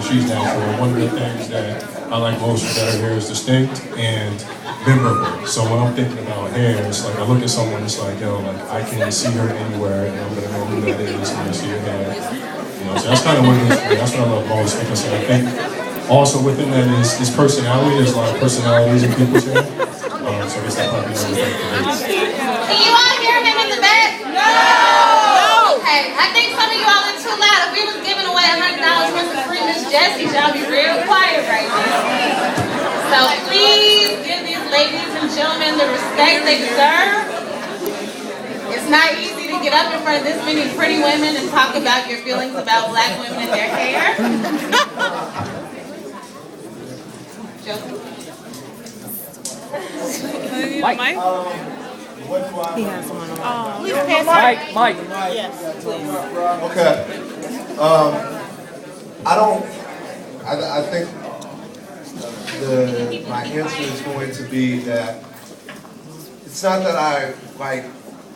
she's natural. One of the things that I like most about her hair is distinct and memorable. So when I'm thinking about hair, it's like I look at someone, it's like, yo, like I can see her anywhere and I'm gonna know who that is when I see her hair. You know, so that's kind of what it is for me. That's what I love most because I think also within that is personality. There's a lot of personalities in people's hair. So I guess that probably another thing for me. Can you all hear him in the back? No! Okay, I think some of you all are too loud. If we was giving away $100 worth of free Miss Jessie, y'all be real quiet right now. So please give these ladies and gentlemen the respect they deserve. It's not easy to get up in front of this many pretty women and talk about your feelings about black women and their hair. Josie? Mike. He has one on. Please pass Mike. Yes, please. Okay. I think my answer is going to be that it's not that I like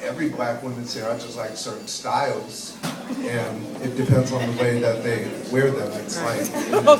every black woman's hair, I just like certain styles. And it depends on the way that they wear them. It's like... No,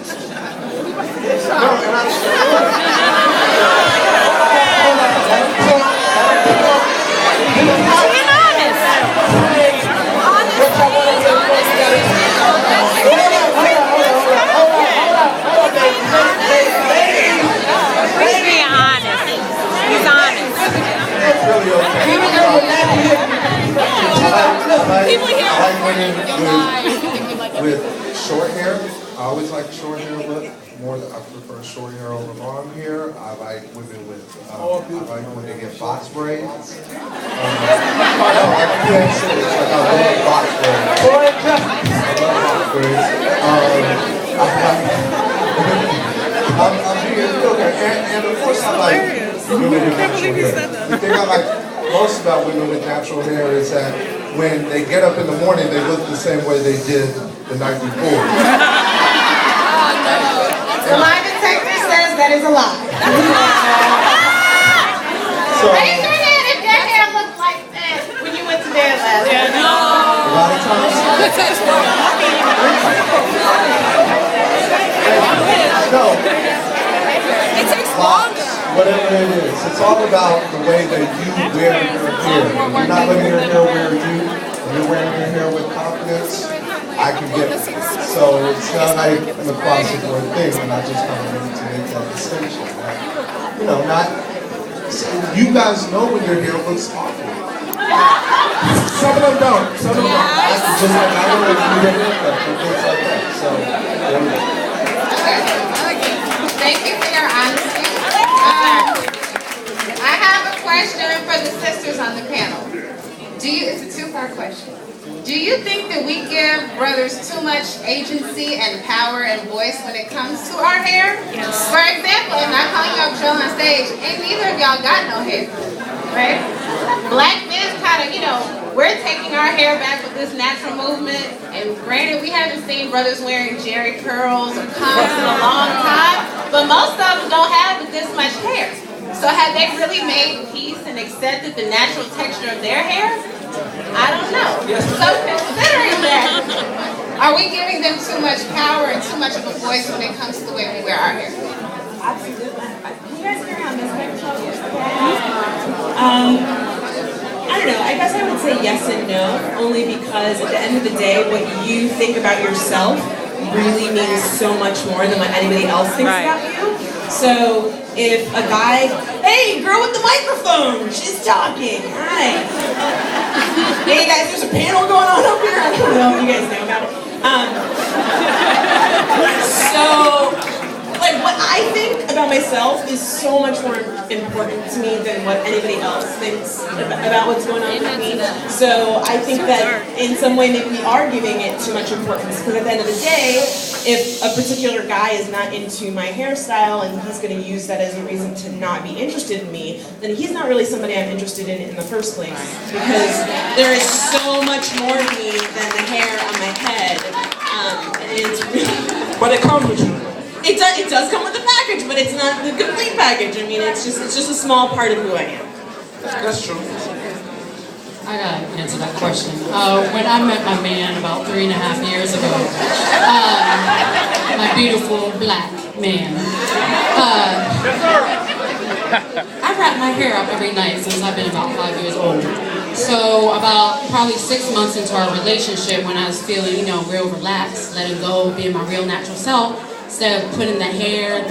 with short hair. I always like short hair look. I prefer short hair over long hair. I like women with, I like when they get box braids. I can't say this, like I love box braids. I'm being real here. And of course I like women with natural hair. The thing I like most about women with natural hair is that when they get up in the morning, they look the same way they did the night before. The lie detector says that is a lie. So, raise your hand if your hair looked like that when you went to bed last night. a lot of times, no, It takes longer. whatever it is, it's all about the way that you wear your hair. If you're not letting your hair wear you, and you're wearing your hair with confidence, I can get it. So it's not like an across the board thing, and I just kind of wanted to make that distinction. You know, you guys know when your hair looks awful. Some of them don't. Some of them don't. Just like I know when you get haircut and things like that. So, there we go. Thank you for your honesty. I have a question for the sisters on the panel. It's a two-part question. Do you think that we give brothers too much agency and power and voice when it comes to our hair? Yes. For example, I'm not calling you up Joel on stage, and neither of y'all got no hair, right? Black men kind of, we're taking our hair back with this natural movement, and granted, we haven't seen brothers wearing jerry curls or combs in a long time, but most of them don't have this much hair. So have they really made peace and accepted the natural texture of their hair? I don't know. So considering that, are we giving them too much power and too much of a voice when it comes to the way we wear our hair? Absolutely. Can you guys hear me on this microphone? I don't know. I guess I would say yes and no, only because at the end of the day, what you think about yourself really means so much more than what anybody else thinks about you. So if a guy, hey, girl with the microphone, she's talking, hi. Hey guys, there's a panel going on up here. I don't know if you guys know about it. So, like, what I think about myself is so much more important to me than what anybody else thinks about what's going on with me. So I think that in some way maybe we are giving it too much importance, because at the end of the day, if a particular guy is not into my hairstyle and he's going to use that as a reason to not be interested in me, then he's not really somebody I'm interested in the first place. Because there is so much more to me than the hair on my head. And it's really... But it comes with you. It does come with the package, but it's not the complete package. I mean, it's just a small part of who I am. That's true. I gotta answer that question. When I met my man about 3.5 years ago, my beautiful black man. I wrap my hair up every night since I've been about 5 years old. So about probably 6 months into our relationship, when I was feeling, you know, real relaxed, letting go, being my real natural self, instead of putting my hair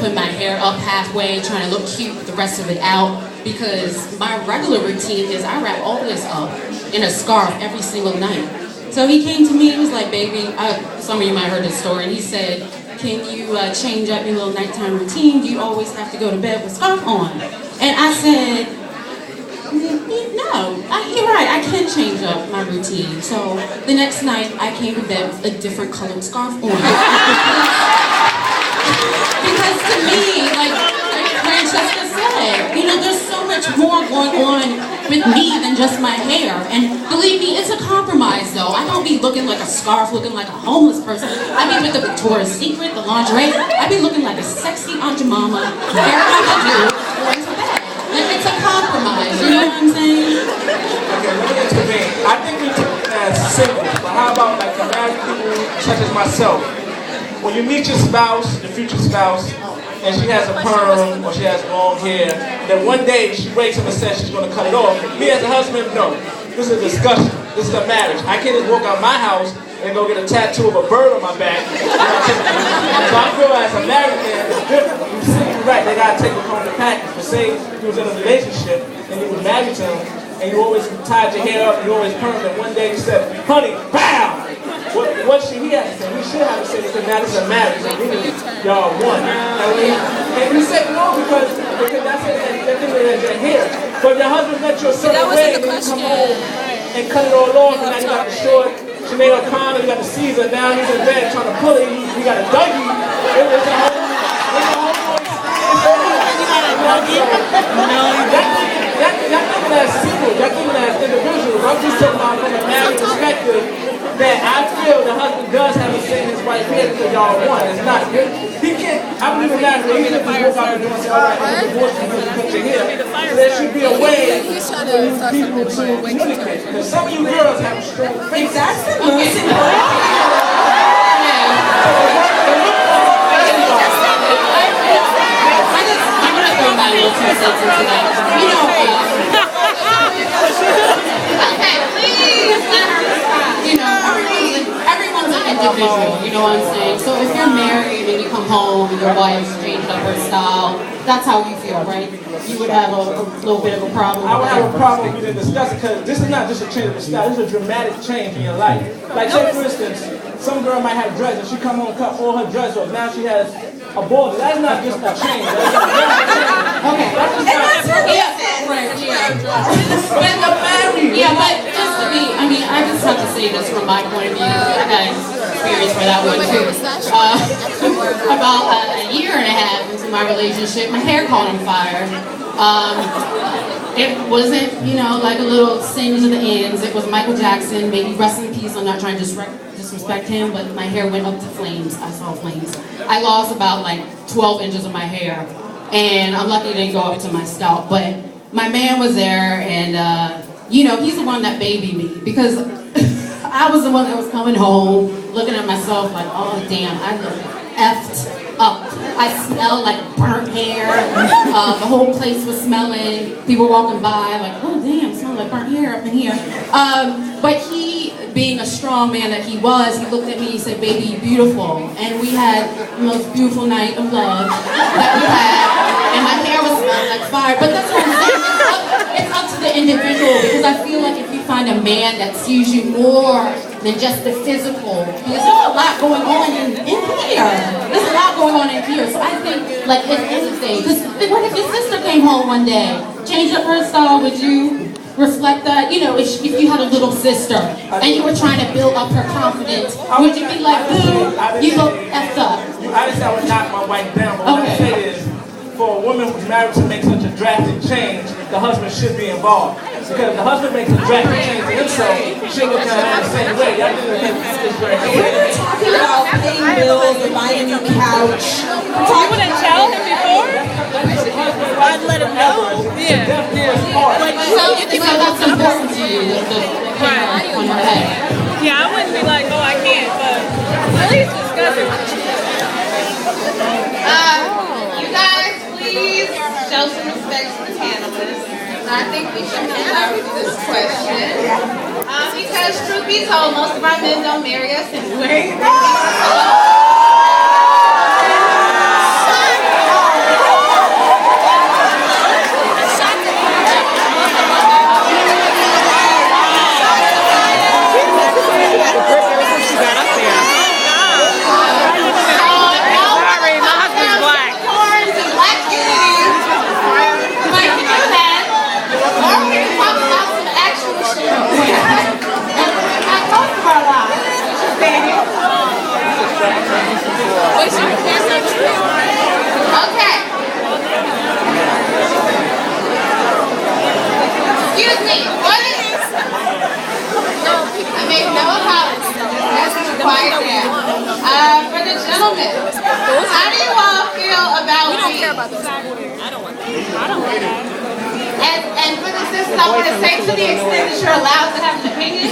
up halfway, trying to look cute with the rest of it out, because my regular routine is I wrap all this up in a scarf every single night. So he came to me, he was like, baby, some of you might have heard this story, and he said, can you change up your little nighttime routine? Do you always have to go to bed with a scarf on? And I said, no, you're right, I can change up my routine. So the next night, I came to bed with a different colored scarf on. Because to me, like Francesca said, you know, there's so much more going on with me than just my hair. And believe me, it's a compromise though. I don't be looking like a scarf, looking like a homeless person. I be with the Victoria's Secret, the lingerie. I be looking like a sexy Aunt Jemima. Everything I do, going to bed. Like it's a compromise, you know what I'm saying? Okay, let me intervene. I think we take it as simple, but how about like the married people such as myself? When you meet your spouse, your future spouse, and she has a perm or she has long hair, then one day she wakes up and says she's going to cut it off. Me as a husband, no. This is a discussion. This is a marriage. I can't just walk out my house and go get a tattoo of a bird on my back. So I feel as a married man, it's different. You see, you're right, they got to take it home the package. But say you was in a relationship and you was married to him, and you always tied your hair up, you always permed, and one day you said, honey, bam! What should he have to say? He should have to say because now this is a marriage, and really, y'all won. And we say no because that's it, that thing that your hair. But your husband met you a certain way, and you come home and cut it all off, and now you got the short, she made her comment, you got the Caesar, now he's in bed trying to pull it, you got a Dougie. It's a whole Y'all thinking as single, y'all thinking as individuals. I'm just talking about from a married perspective that I feel the husband does have a say in his wife's head because y'all won. It's not good. He can't, I believe in that, he can't just walk out the door and say, all right, I'm divorcing because you cut your hair. So there should be a way for these people to communicate. Because some of you girls have a strong face. That's the most important. My little 2 cents into that. You know, Okay, please let her respond. you know, everyone's an individual, you know what I'm saying? So if you're married and you come home and your wife's changed up her style, that's how you feel, right? You would have a little bit of a problem with I would that. have a problem with you to discuss it because this is not just a change of a style, this is a dramatic change in your life. Like say for instance, some girl might have dreads and she come home and cut all her dreads off. Now she has a ball. That's not just a change. That's a Okay. That's just not Right, yeah. when you're married. Yeah, but just to be, I mean, I just have to say this from my point of view. I got experience for that one too. About a year and a half into my relationship, my hair caught on fire. It wasn't, you know, like a little singe of the ends. It was Michael Jackson, maybe rest in peace. I'm not trying to disrespect him, but my hair went up to flames. I saw flames. I lost about like 12 inches of my hair, and I'm lucky it didn't go up to my scalp. But my man was there, and you know, he's the one that babied me because I was the one that was coming home, looking at myself like, oh damn, I look effed up. I smelled like burnt hair. The whole place was smelling. People walking by like, oh damn, it smells like burnt hair up in here. But he, being a strong man that he was, he looked at me, he said, baby, you're beautiful. And we had the most beautiful night of love that we had. And my hair was smelling like fire. But that's what I'm saying. It's up to the individual, because I feel like if you find a man that sees you more than just the physical, because there's a lot going on in here. There's a lot going on in here. So I think, like, it's anything. Because what if your sister came home one day, changed up her style, would you reflect that? You know, if you had a little sister and you were trying to build up her confidence, would you be like, boo, you look effed up? I just I would knock my wife down, but what I say is, for a woman who's married to make such a drastic change, the husband should be involved. Because if the husband makes a drastic change to himself, she ain't gonna come out the same way. Y'all think it's very We're talking about paying bills or buying a new couch. You wouldn't tell him before? I'd let him know. Yeah. So that's important to you, the hair on your head. Yeah, I wouldn't be like, oh, I can't, but at least discuss it. I think we should answer this question. Because truth be told, most of our men don't marry us anyway. Okay. Excuse me. What is? I make no apologies. Let's be quiet now. For the gentlemen, how do you all feel about weed? We don't care about those. I don't want that. And for the sisters, I want to say, to the extent that you're allowed to have an opinion,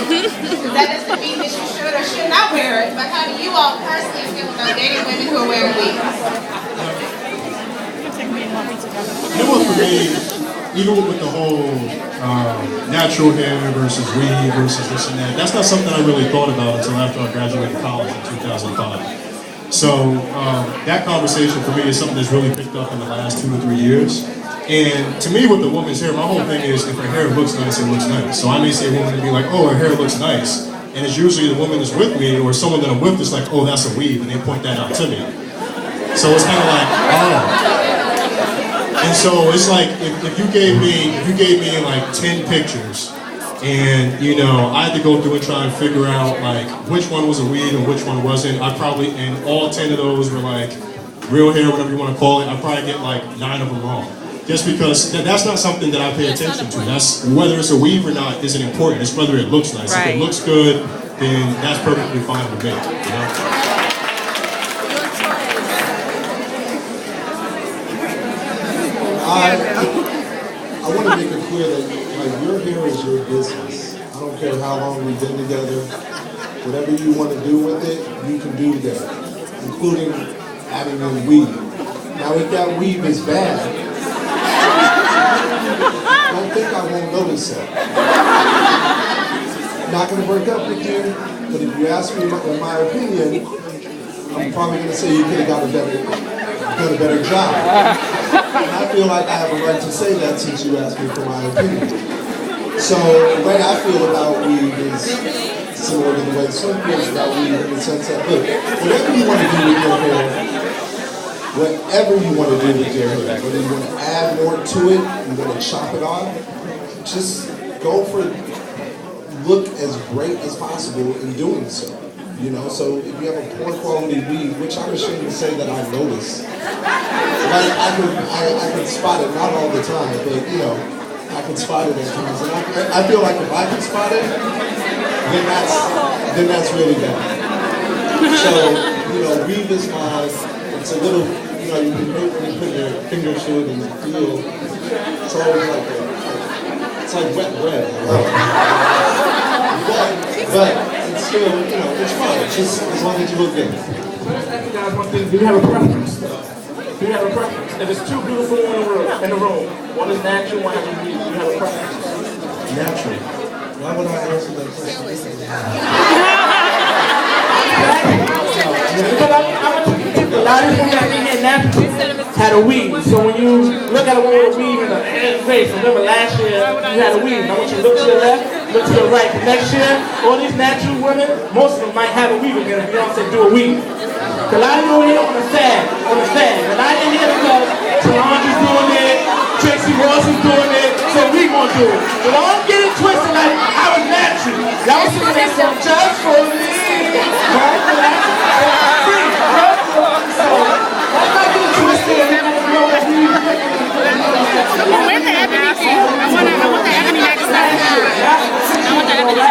that doesn't mean that you should or should not wear it, but how do you all personally feel about dating women who are wearing weed? You know what, for me, even with the whole natural hair versus weed versus this and that, that's not something I really thought about until after I graduated college in 2005. So that conversation for me is something that's really picked up in the last 2 or 3 years. And to me, with the woman's hair, my whole thing is if her hair looks nice, it looks nice. So I may see a woman and be like, oh, her hair looks nice. And it's usually the woman that's with me or someone that I'm with that's like, oh, that's a weave, and they point that out to me. So it's kind of like, oh. And so it's like, if you gave me like 10 pictures, and you know, I had to go through and try and figure out like which one was a weed and which one wasn't. And all 10 of those were like real hair, whatever you want to call it. I'd probably get like 9 of them wrong. Just because that's not something that I pay attention to. That's whether it's a weave or not isn't important. It's whether it looks nice. Right. If it looks good, then that's perfectly fine with me. You know? I want to make it clear that like your hair is your business. I don't care how long we've been together. Whatever you want to do with it, you can do that, including adding in weave. Now, if that weave is bad, I don't think I won't notice it. Not going to break up with you, but if you ask me my opinion, I'm probably going to say you could have done a better job. And I feel like I have a right to say that since you asked me for my opinion. So the way I feel about weed is similar to the way some feels about weed in the sense that, look, whatever you want to do with your hair, whatever you want to do with your hair, whether you want to add more to it, you want to chop it off, just go for look as great as possible in doing so. You know, so if you have a poor quality weed, which I'm ashamed to say that I notice, like I can spot it, not all the time, but you know, I can spot it at times, and I feel like if I can spot it, then that's really bad. So you know, weed is mine. It's a little, you know, you can put your fingers to it and feel. It's always like it's like wet bread. But it's still, you know, it's fun. It's just as long as you look good. Guys, one thing, do you have a preference? Do you have a preference? If it's two beautiful women in the room, one is natural, one has a weed, do you have a preference? Natural. Why would I answer that question? Because I'm going to think a lot of people that be here naturally had a weave. So when you look at a woman with a weave in her face, remember last year you had a weave. I want you to look to your left, look to your right. Next year, all these natural women, most of them might have a weave again if Beyonce do a weave. A lot of you here on the fad. And I didn't hear because Solange's doing it, Tracy Ross is doing it, so we gonna do it. But don't get it twisted like I was natural. Y'all was singing that song just for me. Right? So let's not get it twisted and know that we Where's the ebony thing? I want the ebony next time. I want the ebony.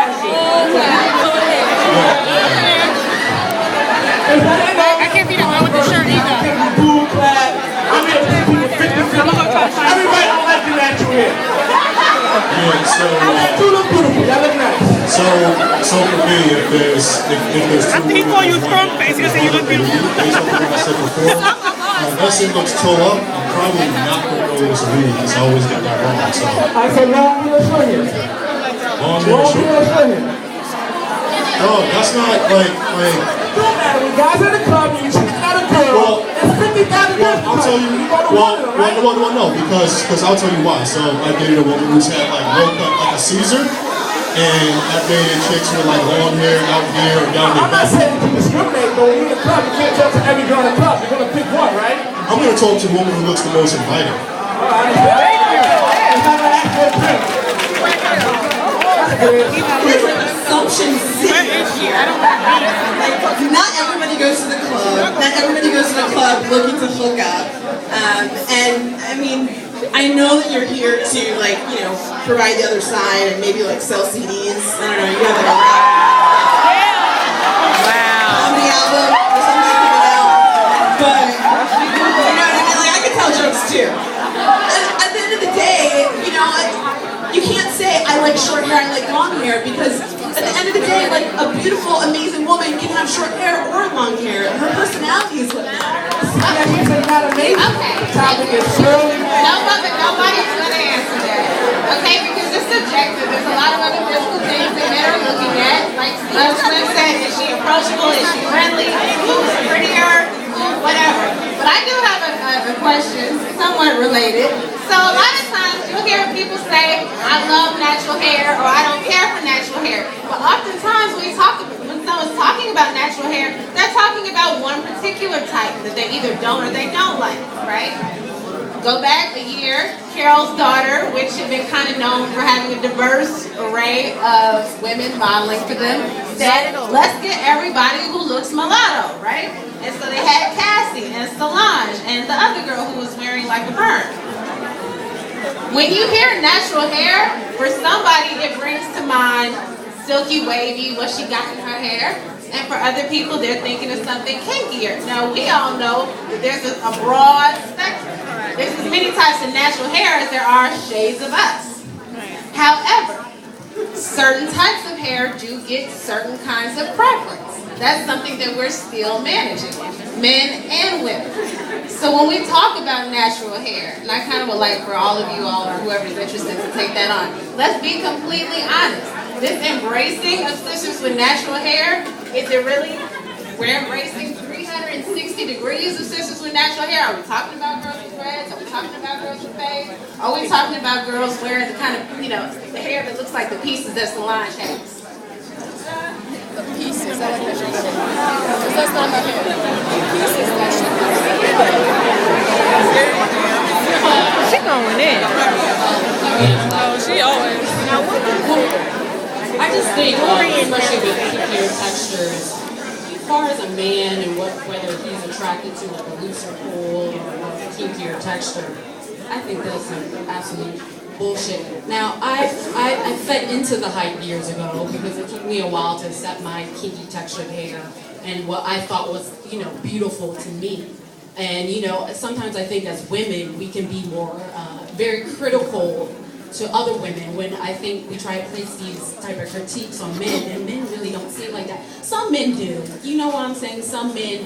I can't be the one with the shirt either. Everybody don't like the natural hair. Yeah, so You look beautiful. Y'all look nice. So for me, if there's After he called you strong face, he'll say you look beautiful. based on what I said before, unless it looks toe up, I'm probably not going to go to this league because I always get that wrong. So I said long hair, short hair. long hair, Long short hair, hair. short hair. No, that's not like. Don't matter. When guys are in the club, you choose not a girl. Well, There's 50,000 Well, girls. I'll tell you. You go to one of them, right? Well, no, because I'll tell you why. So I dated a woman who's had like low cut, like a Caesar, and I dated chicks with like long hair out here or down I'm there. not saying to discriminate, but when you're in the club, you can't talk to every girl in the club. You're gonna pick one, right? I'm gonna talk to the woman who looks the most inviting. It's not gonna ask for a drink. Assumption city. Like, not everybody goes to the club. Not everybody goes to the club looking to hook up. And I mean, I know that you're here to, like, you know, provide the other side and maybe like sell CDs. I don't know. You have like a comedy album or something coming out. But you know what I mean? Like, I can tell jokes too. At the end of the day, you know, you can't say I like short hair, I like long hair, because at the end of the day, like, a beautiful, amazing woman can have short hair or long hair. Her personality is what matters. Okay. The topic is Shirley. Nobody's gonna answer that. Okay, because it's subjective. There's a lot of other physical things that men are looking at. Like Slim said, is she approachable? Is she friendly? Who's prettier? Whatever. But I do have a question, somewhat related. So a lot of times you'll hear people say, I love natural hair, or I don't care for natural hair. But oftentimes when someone's talking about natural hair, they're talking about one particular type that they either don't or they don't like, right? Go back a year, Carol's daughter, which had been kind of known for having a diverse array of women modeling for them, said, let's get everybody who looks mulatto, right? And so they had Cassie and Solange and the other girl who was wearing like a perm. When you hear natural hair, for somebody it brings to mind silky, wavy, what she got in her hair. And for other people, they're thinking of something kinkier. Now, we all know that there's a broad spectrum. There's as many types of natural hair as there are shades of us. However, certain types of hair do get certain kinds of preference. That's something that we're still managing, men and women. So when we talk about natural hair, and I kind of would like for all of you all or whoever's interested to take that on, let's be completely honest. This embracing of sisters with natural hair, is it really, we're embracing 360 degrees of sisters with natural hair? Are we talking about girls with dreads? Are we talking about girls with fade? Are we talking about girls wearing the kind of, you know, the hair that looks like the pieces that Solange has? The pieces. That's not her hair. She going in. Oh, she always. I just think, especially with kinkier textures, as far as a man and whether he's attracted to like a looser pull or a kinkier texture, I think that's some absolute bullshit. Now, I fed into the hype years ago because it took me a while to accept my kinky textured hair and what I thought was, you know, beautiful to me. And, you know, sometimes I think as women, we can be more very critical to other women when I think we try to place these type of critiques on men, and men really don't see it like that. Some men do. You know what I'm saying? Some men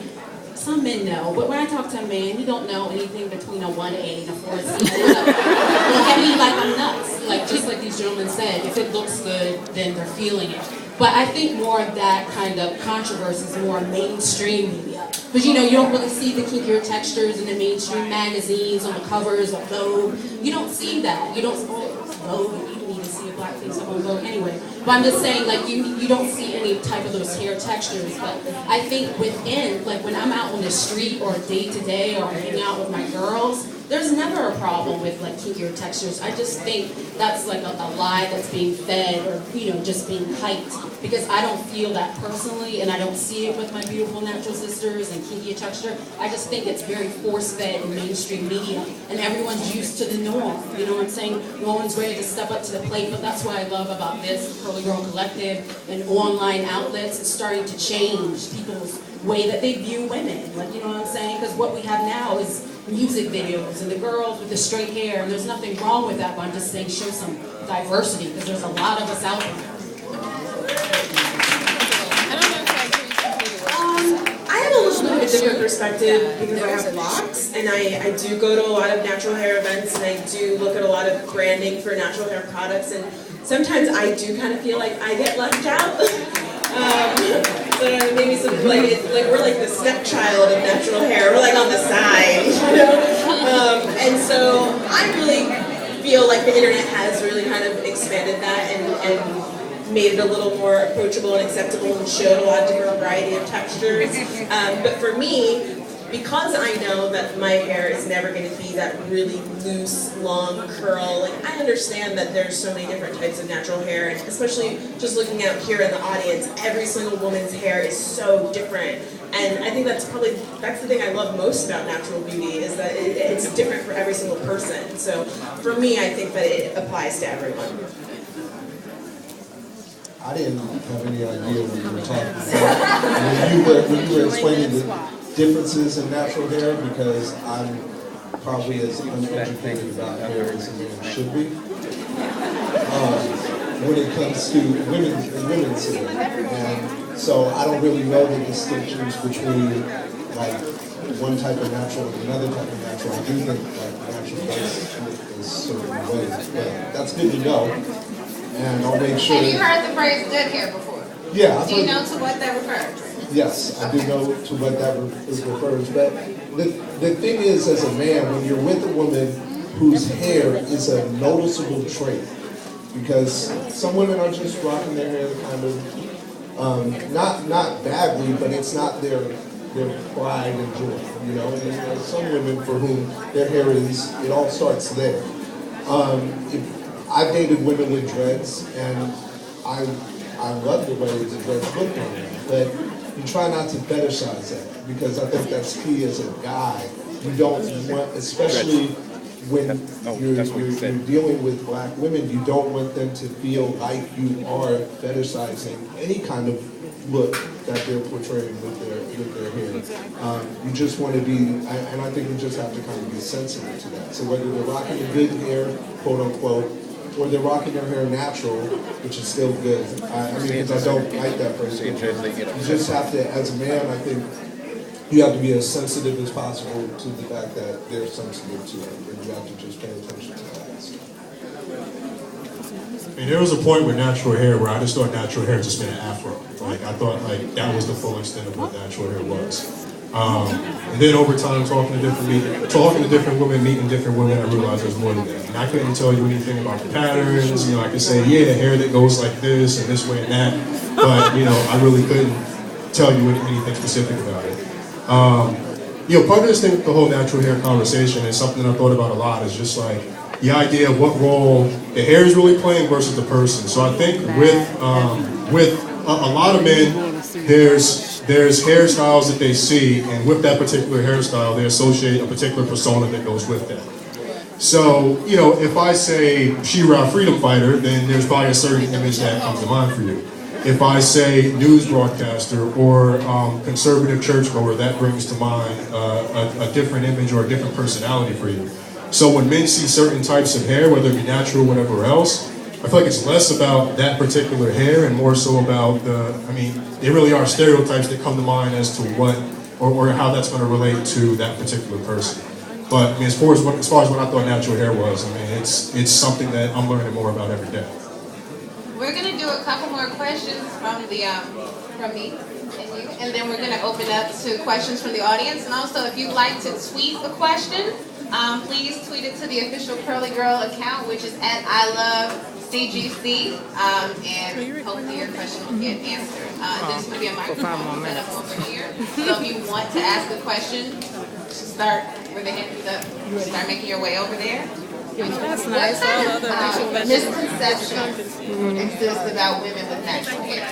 know. But when I talk to a man, he don't know anything between a 1A and a 4C. Look at me like I'm nuts. Like, just like these gentlemen said, if it looks good, then they're feeling it. But I think more of that kind of controversy is more mainstream media. Because, you know, you don't really see the kinkier textures in the mainstream magazines, on the covers of Vogue. You don't see that. You don't, Vogue, you don't even see a black face up on Vogue anyway. But I'm just saying, like, you don't see any type of those hair textures. But I think within, like, when I'm out on the street or day to day or hanging out with my girls, there's never a problem with like kinkier textures. I just think that's like a lie that's being fed or, you know, just being hyped, because I don't feel that personally and I don't see it with my beautiful natural sisters and kinkier texture. I just think it's very force-fed in mainstream media and everyone's used to the norm. You know what I'm saying? No one's ready to step up to the plate, but that's what I love about this Curly Girl Collective and online outlets. It's starting to change people's way that they view women. Like, you know what I'm saying? Because what we have now is music videos and the girls with the straight hair, and there's nothing wrong with that, but I'm just saying show some diversity because there's a lot of us out there. I have a little bit of a different perspective because I have locks, and I do go to a lot of natural hair events, and I do look at a lot of branding for natural hair products, and sometimes I do kind of feel like I get left out. So maybe something like we're like the stepchild of natural hair. We're like on the side, you know. And so I really feel like the internet has really kind of expanded that and made it a little more approachable and acceptable and showed a lot of different variety of textures. But for me, because I know that my hair is never going to be that really loose, long curl, like I understand that there's so many different types of natural hair, and especially just looking out here in the audience, every single woman's hair is so different. And I think that's the thing I love most about natural beauty, is that it's different for every single person. So for me, I think that it applies to everyone. I didn't have any idea what you were talking about. When you were explaining the differences in natural hair, because I'm probably as uneducated about hair as a man should be. When it comes to women's hair, and so I don't really know the distinctions between like one type of natural and another type of natural. I do think like natural does look a certain way, but that's good to know. And I'll make sure. Have you heard the phrase "good hair" before? Yeah. Do you know to what that refers? Yes, I do know to what that refers. But the thing is, as a man, when you're with a woman whose hair is a noticeable trait, because some women are just rocking their hair kind of, not badly, but it's not their pride and joy, you know. And there are some women for whom their hair is, it all starts there. I've dated women with dreads, and I love the way the dreads look on them, but you try not to fetishize that, because I think that's key as a guy. You don't want, especially when you're dealing with black women, you don't want them to feel like you are fetishizing any kind of look that they're portraying with their hair. You just want to be, and I think you just have to kind of be sensitive to that. So whether they're rocking a good hair, quote unquote, or they're rocking their hair natural, which is still good. I mean, because I don't like that phrase. You just have to, as a man, I think, you have to be as sensitive as possible to the fact that they're sensitive to it, and you have to just pay attention to that. I mean, there was a point with natural hair where I just thought natural hair just meant an afro. Like, I thought like that was the full extent of what natural hair was. And then over time, talking to different women, meeting different women, I realized there's more than that. And I couldn't tell you anything about the patterns. You know, I could say, yeah, hair that goes like this and this way and that, but you know, I really couldn't tell you anything specific about it. You know, part of this thing with the whole natural hair conversation is something that I thought about a lot. Is just like the idea of what role the hair is really playing versus the person. So I think with a lot of men, there's hairstyles that they see, and with that particular hairstyle, they associate a particular persona that goes with that. So, you know, if I say She-Ra freedom fighter, then there's probably a certain image that comes to mind for you. If I say news broadcaster or conservative churchgoer, that brings to mind a different image or a different personality for you. So when men see certain types of hair, whether it be natural or whatever else, I feel like it's less about that particular hair and more so about they really are stereotypes that come to mind as to what, or how that's going to relate to that particular person. But I mean, as far as what I thought natural hair was, I mean, it's something that I'm learning more about every day. We're going to do a couple more questions from me and you, and then we're going to open up to questions from the audience. And also, if you'd like to tweet a question, please tweet it to the official Curly Girl account, which is at @ILoveCGC, and hopefully your question will get answered. There's going to be a microphone set up over here, so if you want to ask a question, start with the hands up. Start making your way over there. That's nice. What kind of misconceptions exist about women with natural hair?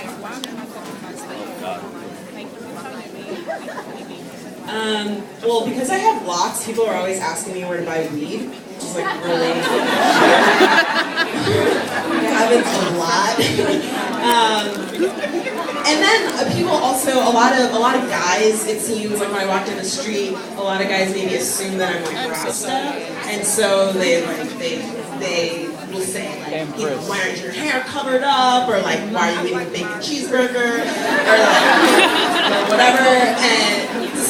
Well, because I have locks, people are always asking me where to buy weed, which is like really, I haven't a lot. And then people also, a lot of guys, it seems like when I walk down the street, a lot of guys maybe assume that I'm like Rasta, and so they will say like, you know, why aren't your hair covered up, or like, why are you eating a bacon cheeseburger, or like, you know, whatever, and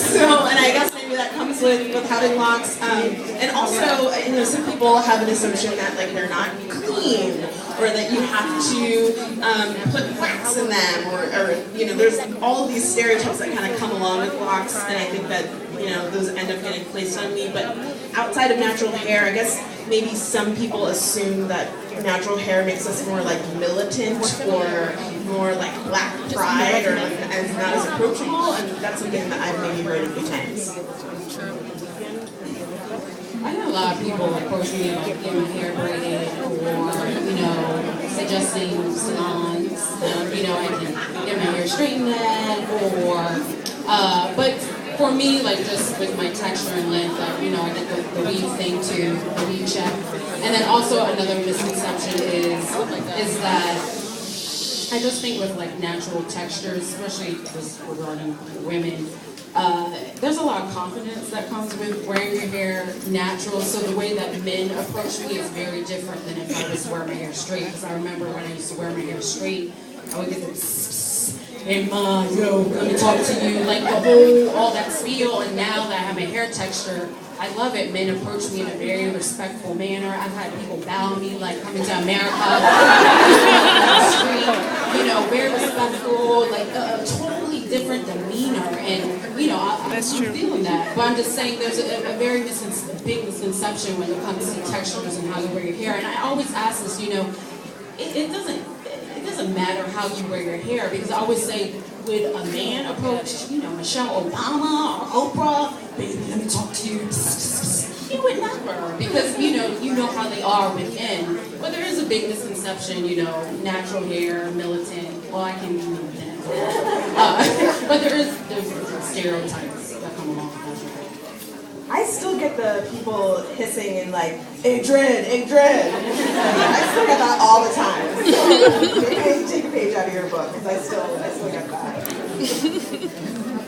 So, and I guess maybe that comes with having locks. And also, you know, some people have an assumption that like they're not clean, or that you have to put wax in them, or you know, there's all of these stereotypes that kind of come along with locks, and I think that, you know, those end up getting placed on me. But outside of natural hair, I guess maybe some people assume that natural hair makes us more like militant or more like black pride, or like as not as approachable, and that's something that I've maybe heard a few times. I know a lot of people approach me about getting my hair braided, or, you know, suggesting salons, you know, I can get my hair straightened at, or, but for me, like, just with my texture and length, like, you know, I get the weave thing too, the weave check. And then also another misconception is that I just think with like natural textures, especially just regarding women, there's a lot of confidence that comes with wearing your hair natural. So the way that men approach me is very different than if I was to wear my hair straight. Because I remember when I used to wear my hair straight, I would get the hey ma, yo, let me talk to you, like the whole, all that spiel. And now that I have my hair texture, I love it. Men approach me in a very respectful manner. I've had people bow me, like coming to America, on the street, you know, very respectful, like a totally different demeanor. And, you know, I'm feeling that. But I'm just saying there's a very big misconception when it comes to textures and how you wear your hair. And I always ask this, you know, it doesn't matter how you wear your hair, because I always say, would a man approach, you know, Michelle Obama or Oprah, baby, let me talk to you. He would never, because you know how they are within. But there is a big misconception, you know, natural hair, militant. Well, I can be militant. But there's stereotypes that come along with natural hair. I still get the people hissing and like, hey dread, hey dread. I still get that all the time. So take a page out of your book, because I still get that.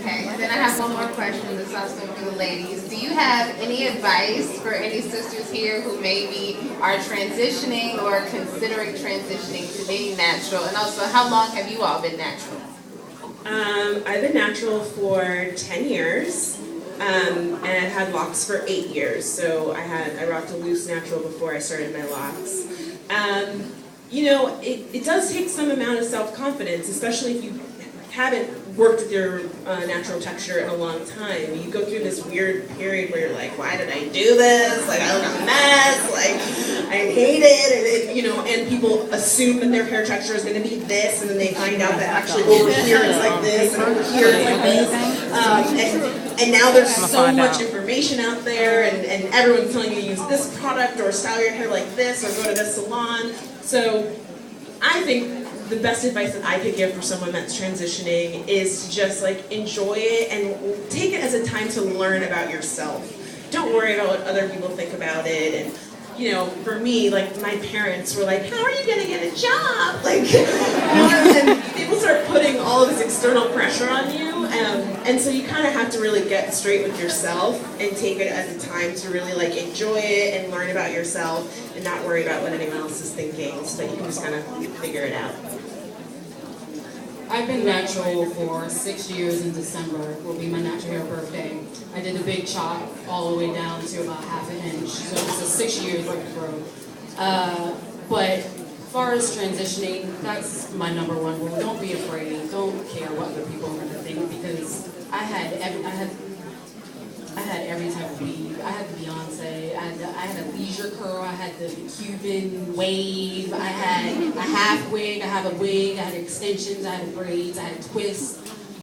Okay, and then I have one more question. This is also for the ladies. Do you have any advice for any sisters here who maybe are transitioning or considering transitioning to being natural? And also, how long have you all been natural? I've been natural for 10 years. And I had locks for 8 years, so I rocked a loose natural before I started my locks. You know, it does take some amount of self-confidence, especially if you haven't worked with your natural texture in a long time. You go through this weird period where you're like, why did I do this? Like, I look a mess, like, I hate it, and you know, and people assume that their hair texture is going to be this, and then they find out that actually over here it's like this, and over here it's like this. And now there's so much information out there, and everyone's telling you to use this product, or style your hair like this, or go to this salon. So I think the best advice that I could give for someone that's transitioning is to just like enjoy it and take it as a time to learn about yourself. Don't worry about what other people think about it. And you know, for me, like my parents were like, how are you gonna get a job? Like, and people start putting all of this external pressure on you. And so you kind of have to really get straight with yourself and take it as a time to really like enjoy it and learn about yourself and not worry about what anyone else is thinking, so that you can just kind of figure it out. I've been natural for 6 years. In December will be my natural hair birthday. I did a big chop all the way down to about half an inch, so it's a 6 years of growth. But as far as transitioning, that's my number one rule. Don't be afraid. Don't care what other people are going to think, because I had every type of weave. I had the Beyonce, I had a leisure curl, I had the Cuban wave, I had a half wig, I have a wig, I had extensions, I had braids, I had twists.